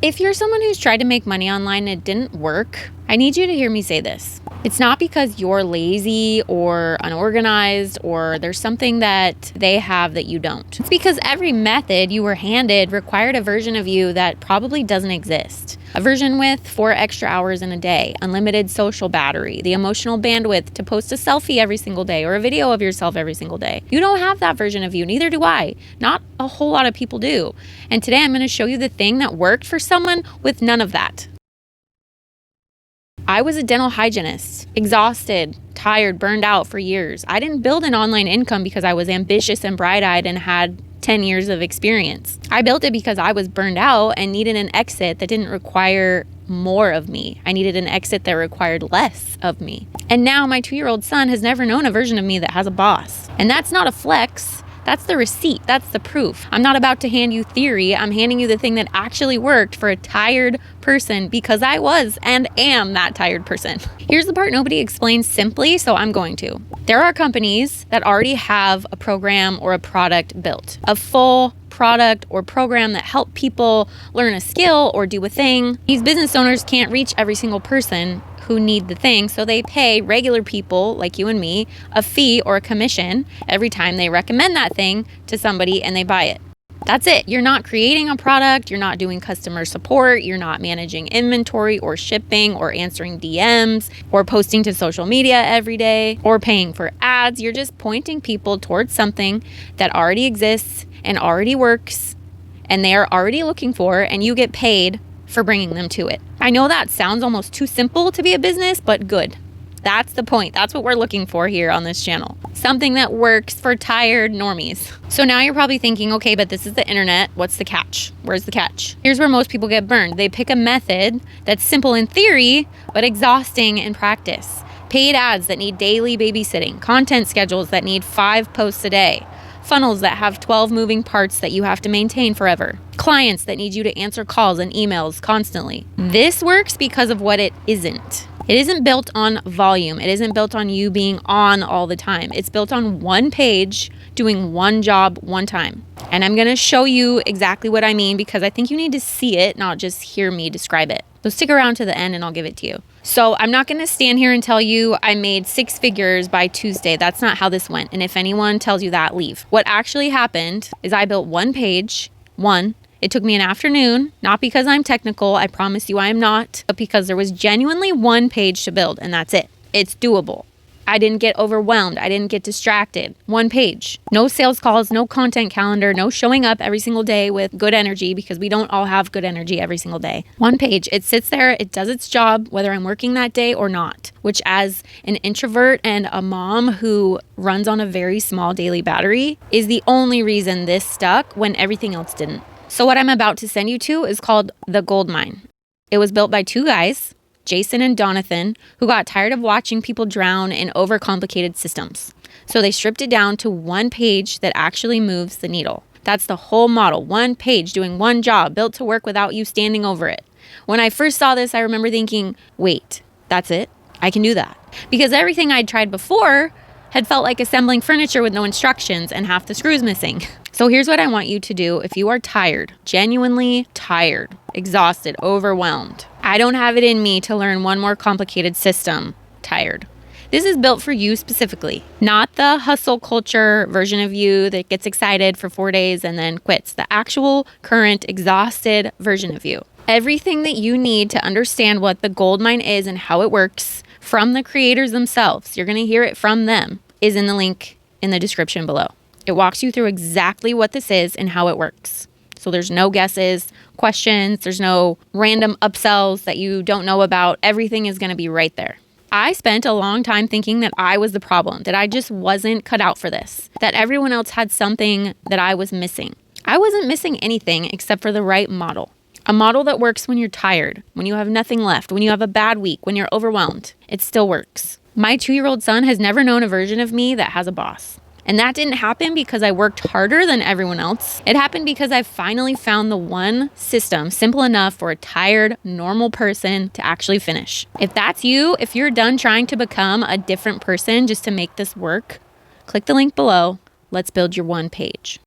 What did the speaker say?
If you're someone who's tried to make money online and it didn't work, I need you to hear me say this. It's not because you're lazy or unorganized or there's something that they have that you don't. It's because every method you were handed required a version of you that probably doesn't exist. A version with 4 extra hours in a day, unlimited social battery, the emotional bandwidth to post a selfie every single day or a video of yourself every single day. You don't have that version of you, neither do I. Not a whole lot of people do. And today I'm going to show you the thing that worked for someone with none of that. I was a dental hygienist, exhausted, tired, burned out for years. I didn't build an online income because I was ambitious and bright-eyed and had 10 years of experience. I built it because I was burned out and needed an exit that didn't require more of me. I needed an exit that required less of me. And now my 2-year-old son has never known a version of me that has a boss. And that's not a flex. That's the receipt. That's the proof. I'm not about to hand you theory. I'm handing you the thing that actually worked for a tired person because I was and am that tired person. Here's the part nobody explains simply, so I'm going to. There are companies that already have a program or a product built, a full product or program that help people learn a skill or do a thing. These business owners can't reach every single person who need the thing, so they pay regular people like you and me a fee or a commission every time they recommend that thing to somebody and they buy it. That's it. You're not creating a product, you're not doing customer support, you're not managing inventory or shipping or answering DMs or posting to social media every day or paying for ads. You're just pointing people towards something that already exists and already works and they are already looking for, and you get paid for bringing them to it. I know that sounds almost too simple to be a business, but good. That's the point. That's what we're looking for here on this channel. Something that works for tired normies. So now you're probably thinking, okay, but this is the internet. What's the catch? Where's the catch? Here's where most people get burned. They pick a method that's simple in theory, but exhausting in practice. Paid ads that need daily babysitting, content schedules that need 5 posts a day, funnels that have 12 moving parts that you have to maintain forever, clients that need you to answer calls and emails constantly. This works because of what it isn't. It isn't built on volume. It isn't built on you being on all the time. It's built on one page, doing one job one time. And I'm going to show you exactly what I mean because I think you need to see it, not just hear me describe it. So stick around to the end and I'll give it to you. So I'm not going to stand here and tell you I made 6 figures by Tuesday. That's not how this went. And if anyone tells you that, leave. What actually happened is I built one page, It took me an afternoon, not because I'm technical, I promise you I am not, but because there was genuinely one page to build, and that's it. It's doable. I didn't get overwhelmed. I didn't get distracted. One page. No sales calls, no content calendar, no showing up every single day with good energy because we don't all have good energy every single day. One page. It sits there. It does its job whether I'm working that day or not, which as an introvert and a mom who runs on a very small daily battery is the only reason this stuck when everything else didn't. So what I'm about to send you to is called The Goldmine. It was built by 2 guys, Jason and Donathan, who got tired of watching people drown in overcomplicated systems. So they stripped it down to one page that actually moves the needle. That's the whole model. One page doing one job, built to work without you standing over it. When I first saw this, I remember thinking, wait, that's it? I can do that. Because everything I'd tried before had felt like assembling furniture with no instructions and half the screws missing. So here's what I want you to do if you are tired, genuinely tired, exhausted, overwhelmed. I don't have it in me to learn one more complicated system. Tired. This is built for you specifically, not the hustle culture version of you that gets excited for 4 days and then quits. The actual current exhausted version of you. Everything that you need to understand what the Goldmine is and how it works from the creators themselves, you're going to hear it from them, is in the link in the description below. It walks you through exactly what this is and how it works. So there's no guesses, questions, there's no random upsells that you don't know about. Everything is going to be right there. I spent a long time thinking that I was the problem, that I just wasn't cut out for this, that everyone else had something that I was missing. I wasn't missing anything except for the right model. A model that works when you're tired, when you have nothing left, when you have a bad week, when you're overwhelmed. It still works. My 2-year-old son has never known a version of me that has a boss. And that didn't happen because I worked harder than everyone else. It happened because I finally found the one system simple enough for a tired, normal person to actually finish. If that's you, if you're done trying to become a different person just to make this work, click the link below. Let's build your one page.